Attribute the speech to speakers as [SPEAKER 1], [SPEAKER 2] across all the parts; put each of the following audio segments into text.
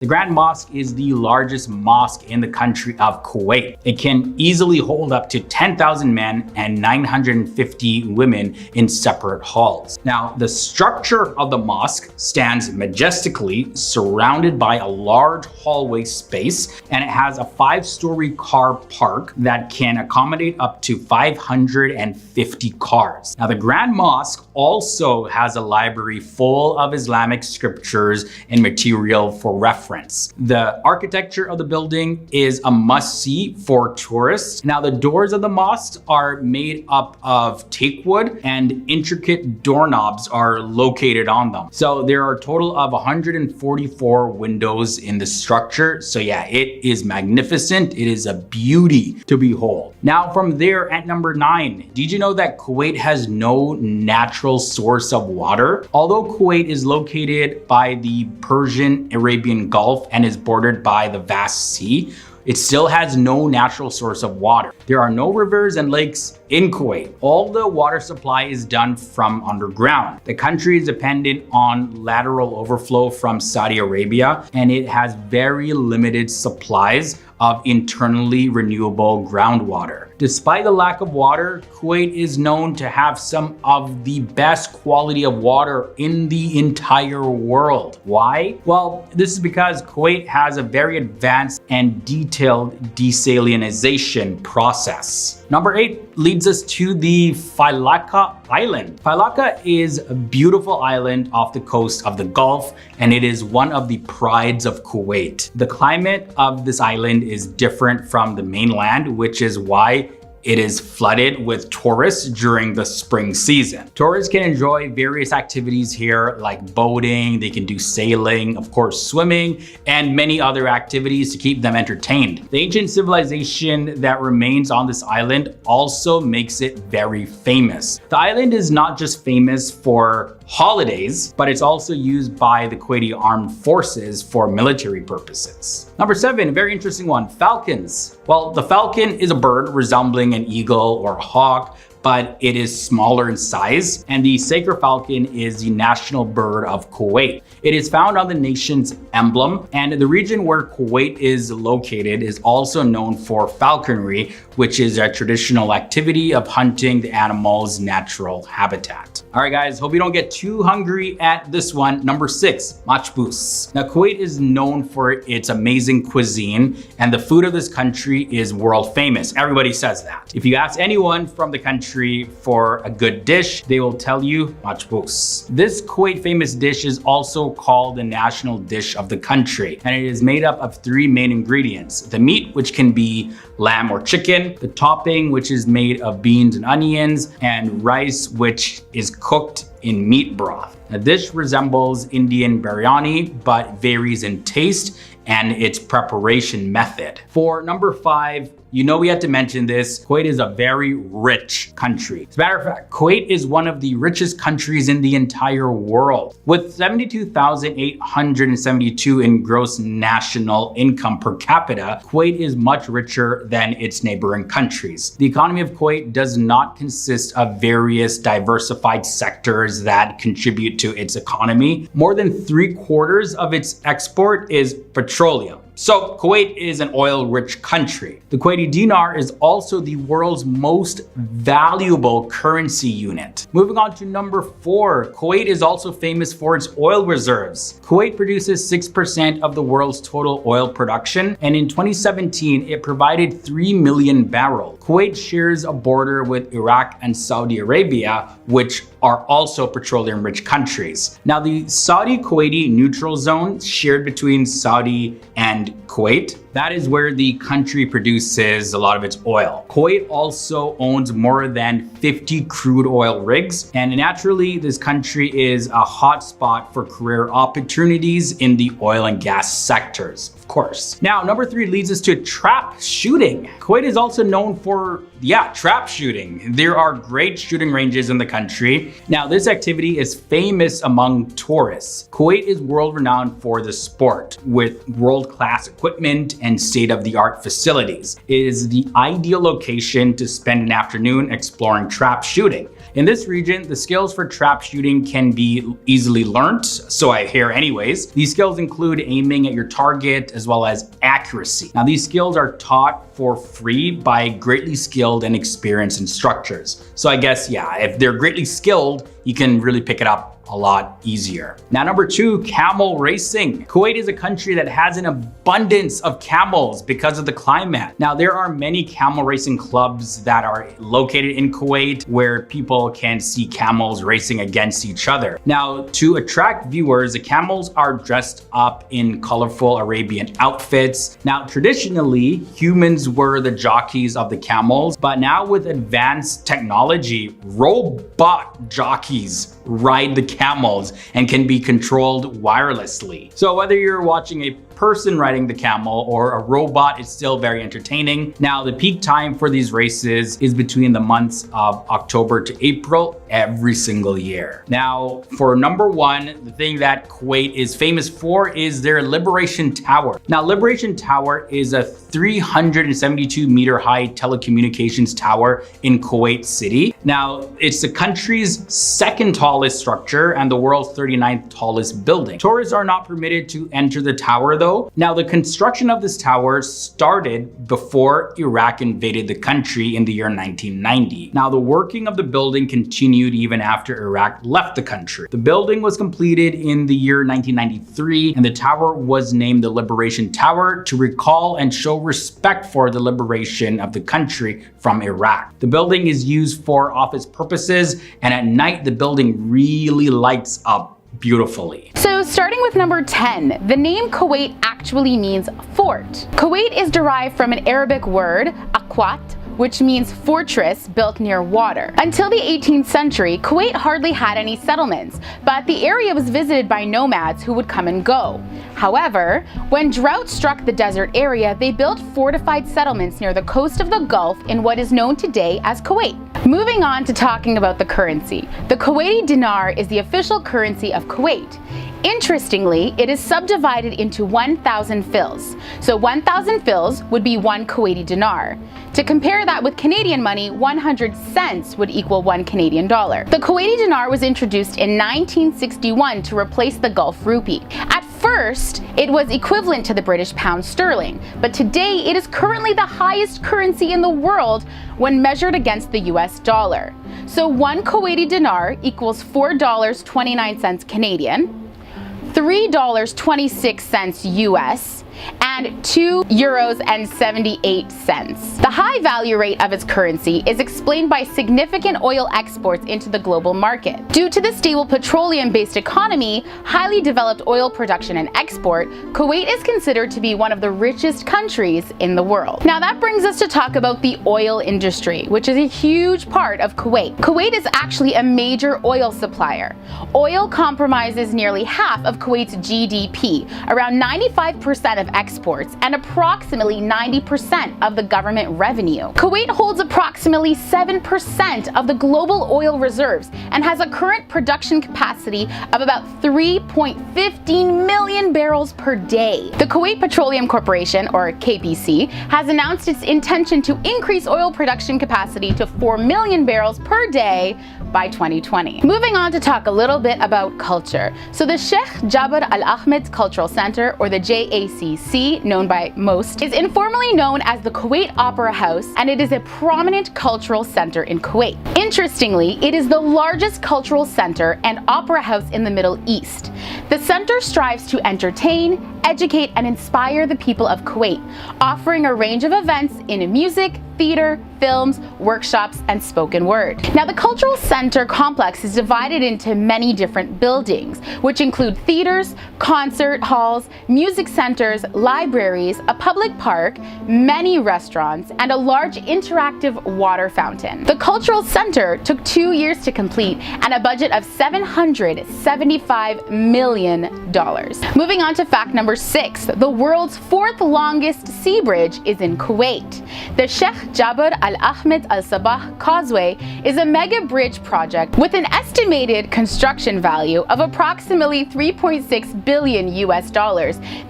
[SPEAKER 1] The Grand Mosque is the largest mosque in the country of Kuwait. It can easily hold up to 10,000 men and 950 women in separate halls. Now, the structure of the mosque stands majestically surrounded by a large hallway space, and it has a 5-story car park that can accommodate up to 550 cars. Now, the Grand Mosque also has a library full of Islamic scriptures and material for reference. The architecture of the building is a must-see for tourists. Now, the doors of the mosque are made up of teakwood and intricate doorknobs are located on them. So there are a total of 144 windows in the structure. So yeah, it is magnificent. It is a beauty to behold. Now, from there at number 9, did you know that Kuwait has no natural source of water? Although Kuwait is located by the Persian-Arabian Gulf and is bordered by the vast sea, it still has no natural source of water. There are no rivers and lakes in Kuwait. All the water supply is done from underground. The country is dependent on lateral overflow from Saudi Arabia, and it has very limited supplies of internally renewable groundwater. Despite the lack of water, Kuwait is known to have some of the best quality of water in the entire world. Why? Well, this is because Kuwait has a very advanced and detailed desalinization process. Number 8 leads us to the Falcon Island. Falcon is a beautiful island off the coast of the Gulf, and it is one of the prides of Kuwait. The climate of this island is different from the mainland, which is why it is flooded with tourists during the spring season. Tourists can enjoy various activities here like boating, they can do sailing, of course swimming, and many other activities to keep them entertained. The ancient civilization that remains on this island also makes it very famous. The island is not just famous for holidays, but it's also used by the Kuwaiti Armed Forces for military purposes. Number 7, a very interesting one, falcons. Well, the falcon is a bird resembling an eagle or a hawk, but it is smaller in size, and the sacred falcon is the national bird of Kuwait. It is found on the nation's emblem, and the region where Kuwait is located is also known for falconry, which is a traditional activity of hunting the animal's natural habitat. All right, guys, hope you don't get too hungry at this one. Number 6, matchboos. Now, Kuwait is known for its amazing cuisine, and the food of this country is world famous. Everybody says that. If you ask anyone from the country for a good dish, they will tell you matchboos. This Kuwait famous dish is also called the national dish of the country, and it is made up of 3 main ingredients: the meat, which can be lamb or chicken, the topping, which is made of beans and onions, and rice, which is cooked in meat broth. Now, this resembles Indian biryani, but varies in taste and its preparation method. For number 5, you know we had to mention this. Kuwait is a very rich country. As a matter of fact, Kuwait is one of the richest countries in the entire world. With 72,872 in gross national income per capita, Kuwait is much richer than its neighboring countries. The economy of Kuwait does not consist of various diversified sectors that contribute to its economy. More than 3/4 of its export is petroleum. So Kuwait is an oil-rich country. The Kuwaiti dinar is also the world's most valuable currency unit. Moving on to number 4, Kuwait is also famous for its oil reserves. Kuwait produces 6% of the world's total oil production, and in 2017, it provided 3 million barrels. Kuwait shares a border with Iraq and Saudi Arabia, which are also petroleum-rich countries. Now, the Saudi-Kuwaiti neutral zone shared between Saudi and Kuwait, that is where the country produces a lot of its oil. Kuwait also owns more than 50 crude oil rigs, and naturally, this country is a hot spot for career opportunities in the oil and gas sectors, of course. Now, number 3 leads us to trap shooting. Kuwait is also known for yeah, trap shooting. There are great shooting ranges in the country. Now, this activity is famous among tourists. Kuwait is world-renowned for the sport, with world-class equipment and state-of-the-art facilities. It is the ideal location to spend an afternoon exploring trap shooting. In this region, the skills for trap shooting can be easily learnt, so I hear anyways. These skills include aiming at your target as well as accuracy. Now, these skills are taught for free by greatly skilled and experienced instructors. So I guess, yeah, if they're greatly skilled, you can really pick it up a lot easier. Now, number 2, camel racing. Kuwait is a country that has an abundance of camels because of the climate. Now, there are many camel racing clubs that are located in Kuwait where people can see camels racing against each other. Now, to attract viewers, the camels are dressed up in colorful Arabian outfits. Now, traditionally, humans were the jockeys of the camels, but now with advanced technology, robot jockeys ride the camels and can be controlled wirelessly. So whether you're watching a person riding the camel or a robot, it's still very entertaining. Now, the peak time for these races is between the months of October to April every single year. Now, for number 1, the thing that Kuwait is famous for is their Liberation Tower. Now, Liberation Tower is a 372-meter high telecommunications tower in Kuwait City. Now, it's the country's second tallest structure and the world's 39th tallest building. Tourists are not permitted to enter the tower though. Now, the construction of this tower started before Iraq invaded the country in the year 1990. Now, the working of the building continued even after Iraq left the country. The building was completed in the year 1993, and the tower was named the Liberation Tower to recall and show respect for the liberation of the country from Iraq. The building is used for office purposes, and at night, the building really lights up beautifully.
[SPEAKER 2] So starting with number 10, the name Kuwait actually means fort. Kuwait is derived from an Arabic word, aqwat, which means fortress built near water. Until the 18th century, Kuwait hardly had any settlements, but the area was visited by nomads who would come and go. However, when drought struck the desert area, they built fortified settlements near the coast of the Gulf in what is known today as Kuwait. Moving on to talking about the currency. The Kuwaiti dinar is the official currency of Kuwait. Interestingly, it is subdivided into 1,000 fils. So 1,000 fils would be 1 Kuwaiti dinar. To compare that with Canadian money, 100 cents would equal 1 Canadian dollar. The Kuwaiti dinar was introduced in 1961 to replace the Gulf rupee. At first, it was equivalent to the British pound sterling, but today it is currently the highest currency in the world when measured against the US dollar. So 1 Kuwaiti dinar equals $4.29 Canadian, $3.26 US, and €2.78. The high value rate of its currency is explained by significant oil exports into the global market. Due to the stable petroleum-based economy, highly developed oil production and export, Kuwait is considered to be one of the richest countries in the world. Now that brings us to talk about the oil industry, which is a huge part of Kuwait. Kuwait is actually a major oil supplier. Oil comprises nearly half of Kuwait's GDP, around 95% of exports, and approximately 90% of the government revenue. Kuwait holds approximately 7% of the global oil reserves and has a current production capacity of about 3.15 million barrels per day. The Kuwait Petroleum Corporation, or KPC, has announced its intention to increase oil production capacity to 4 million barrels per day by 2020. Moving on to talk a little bit about culture. So the Sheikh Jabir Al Ahmed Cultural Center, or the JACC, known by most, is informally known as the Kuwait Opera House, and it is a prominent cultural center in Kuwait. Interestingly, it is the largest cultural center and opera house in the Middle East. The center strives to entertain, educate, and inspire the people of Kuwait, offering a range of events in music, theater, films, workshops, and spoken word. Now, the cultural center complex is divided into many different buildings, which include theaters, concert halls, music centers, libraries, a public park, many restaurants, and a large interactive water fountain. The cultural center took 2 years to complete and a budget of $775 million. Moving on to fact number 6, the world's 4th longest sea bridge is in Kuwait. The Sheikh Jabr al-Ahmed al-Sabah Causeway is a mega bridge project with an estimated construction value of approximately $3.6 billion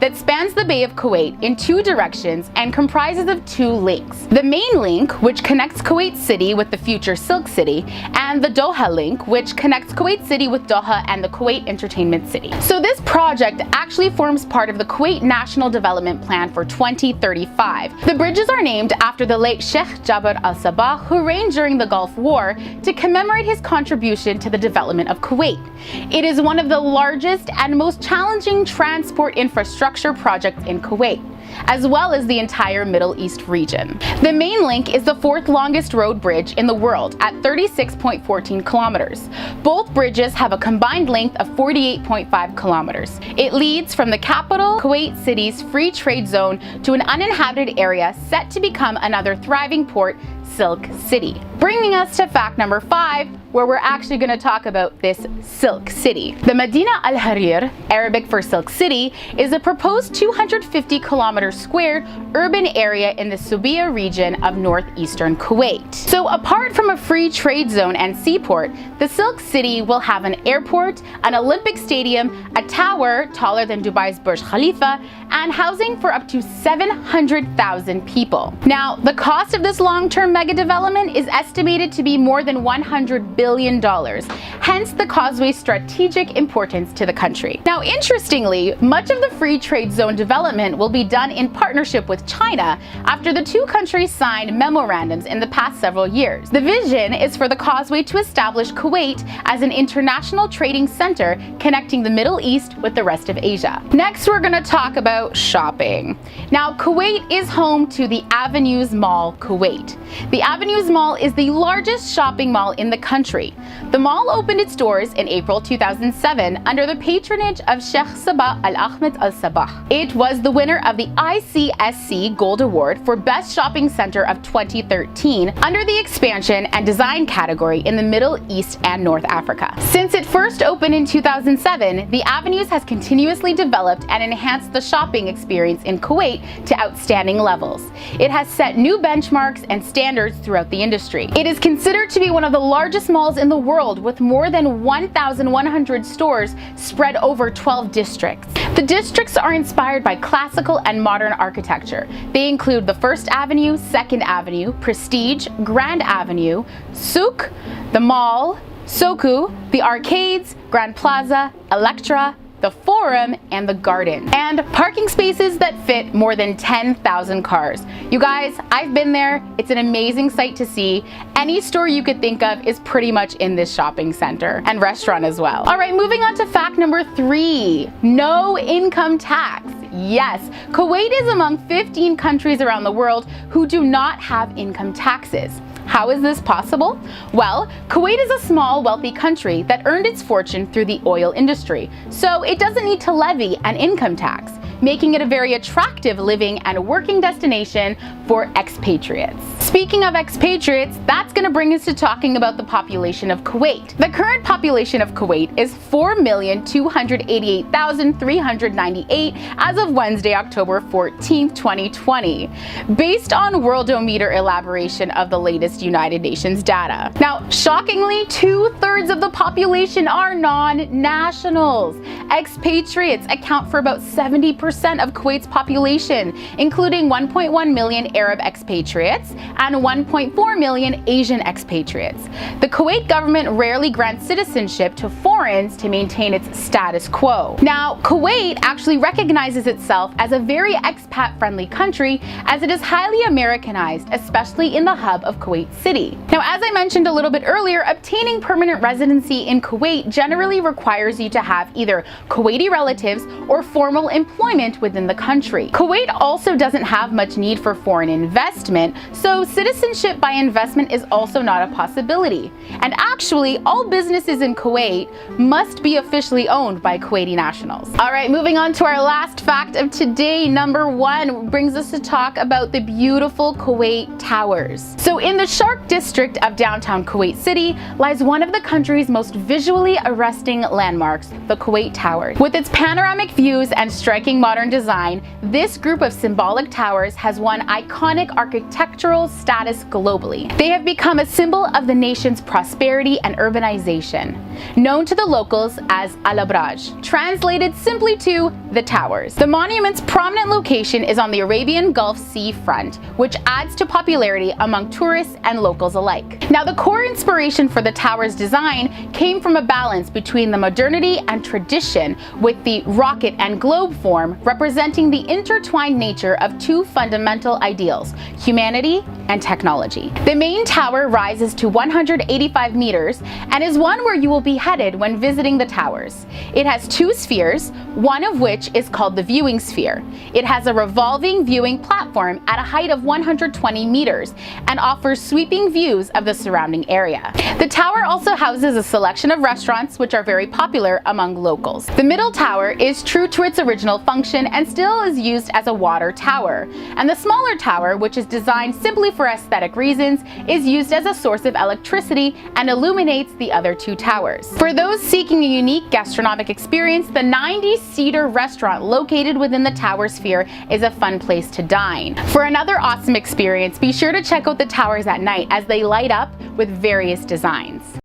[SPEAKER 2] that spans the Bay of Kuwait in two directions and comprises of two links. The main link, which connects Kuwait City with the future Silk City, and the Doha link, which connects Kuwait City with Doha and the Kuwait Entertainment City. So this project actually forms part of the Kuwait National Development Plan for 2035. The bridges are named after the late Sheikh Jabr al-Sabah, who reigned during the Gulf War, to commemorate his contribution to the development of Kuwait. It is one of the largest and most challenging transport infrastructure projects in Kuwait, as well as the entire Middle East region. The main link is the fourth longest road bridge in the world at 36.14 kilometers. Both bridges have a combined length of 48.5 kilometers. It leads from the capital, Kuwait City's free trade zone, to an uninhabited area set to become another thriving port, Silk City. Bringing us to fact number 5, where we're actually going to talk about this Silk City. The Medina Al Harir, Arabic for Silk City, is a proposed 250 kilometer squared urban area in the Subiya region of northeastern Kuwait. So apart from a free trade zone and seaport, the Silk City will have an airport, an Olympic stadium, a tower taller than Dubai's Burj Khalifa, and housing for up to 700,000 people. Now, the cost of this long-term mega development is estimated to be more than $100 billion, hence the causeway's strategic importance to the country. Now, interestingly, much of the free trade zone development will be done in partnership with China after the two countries signed memorandums in the past several years. The vision is for the causeway to establish Kuwait as an international trading center connecting the Middle East with the rest of Asia. Next, we're going to talk about shopping. Now, Kuwait is home to the Avenues Mall Kuwait. The Avenues Mall is the largest shopping mall in the country. The mall opened its doors in April 2007 under the patronage of Sheikh Sabah al-Ahmed al-Sabah. It was the winner of the ICSC Gold Award for Best Shopping Center of 2013 under the expansion and design category in the Middle East and North Africa. Since it first opened in 2007, the Avenues has continuously developed and enhanced the shopping experience in Kuwait to outstanding levels. It has set new benchmarks and standards throughout the industry. It is considered to be one of the largest malls in the world, with more than 1,100 stores spread over 12 districts. The districts are inspired by classical and modern architecture. They include the First Avenue, Second Avenue, Prestige, Grand Avenue, Souk, the Mall, Soku, the Arcades, Grand Plaza, Electra, the Forum, and the Garden, and parking spaces that fit more than 10,000 cars. You guys, I've been there. It's an amazing sight to see. Any store you could think of is pretty much in this shopping center, and restaurant as well. All right, moving on to fact number 3, no income tax. Yes, Kuwait is among 15 countries around the world who do not have income taxes. How is this possible? Well, Kuwait is a small, wealthy country that earned its fortune through the oil industry, so it doesn't need to levy an income tax, making it a very attractive living and working destination for expatriates. Speaking of expatriates, that's going to bring us to talking about the population of Kuwait. The current population of Kuwait is 4,288,398 as of Wednesday, October 14, 2020, based on Worldometer elaboration of the latest United Nations data. Now, shockingly, 2/3 of the population are non-nationals. Expatriates account for about 70% of Kuwait's population, including 1.1 million Arab expatriates and 1.4 million Asian expatriates. The Kuwait government rarely grants citizenship to foreigners to maintain its status quo. Now, Kuwait actually recognizes itself as a very expat-friendly country, as it is highly Americanized, especially in the hub of Kuwait City. Now, as I mentioned a little bit earlier, obtaining permanent residency in Kuwait generally requires you to have either Kuwaiti relatives or formal employment within the country. Kuwait also doesn't have much need for foreign investment, so citizenship by investment is also not a possibility. And actually, all businesses in Kuwait must be officially owned by Kuwaiti nationals. All right, moving on to our last fact of today. Number 1 brings us to talk about the beautiful Kuwait towers. So in the Sharq district of downtown Kuwait City lies one of the country's most visually arresting landmarks, the Kuwait Towers. With its panoramic views and striking modern design, this group of symbolic towers has won iconic architectural status globally. They have become a symbol of the nation's prosperity and urbanization, known to the locals as Al-Abraj, translated simply to the towers. The monument's prominent location is on the Arabian Gulf Sea front, which adds to popularity among tourists and locals alike. Now, the core inspiration for the tower's design came from a balance between the modernity and tradition, with the rocket and globe form representing the intertwined nature of two fundamental ideals, humanity and technology. The main tower rises to 185 meters and is one where you will be headed when visiting the towers. It has two spheres, one of which is called the viewing sphere. It has a revolving viewing platform at a height of 120 meters and offers sweeping views of the surrounding area. The tower also houses a selection of restaurants which are very popular among locals. The middle tower is true to its original function and still is used as a water tower, and the smaller tower, which is designed simply for aesthetic reasons, is used as a source of electricity and illuminates the other two towers. For those seeking a unique gastronomic experience, the 90-seater restaurant located within the tower sphere is a fun place to dine. For another awesome experience, be sure to check out the towers at night as they light up with various designs.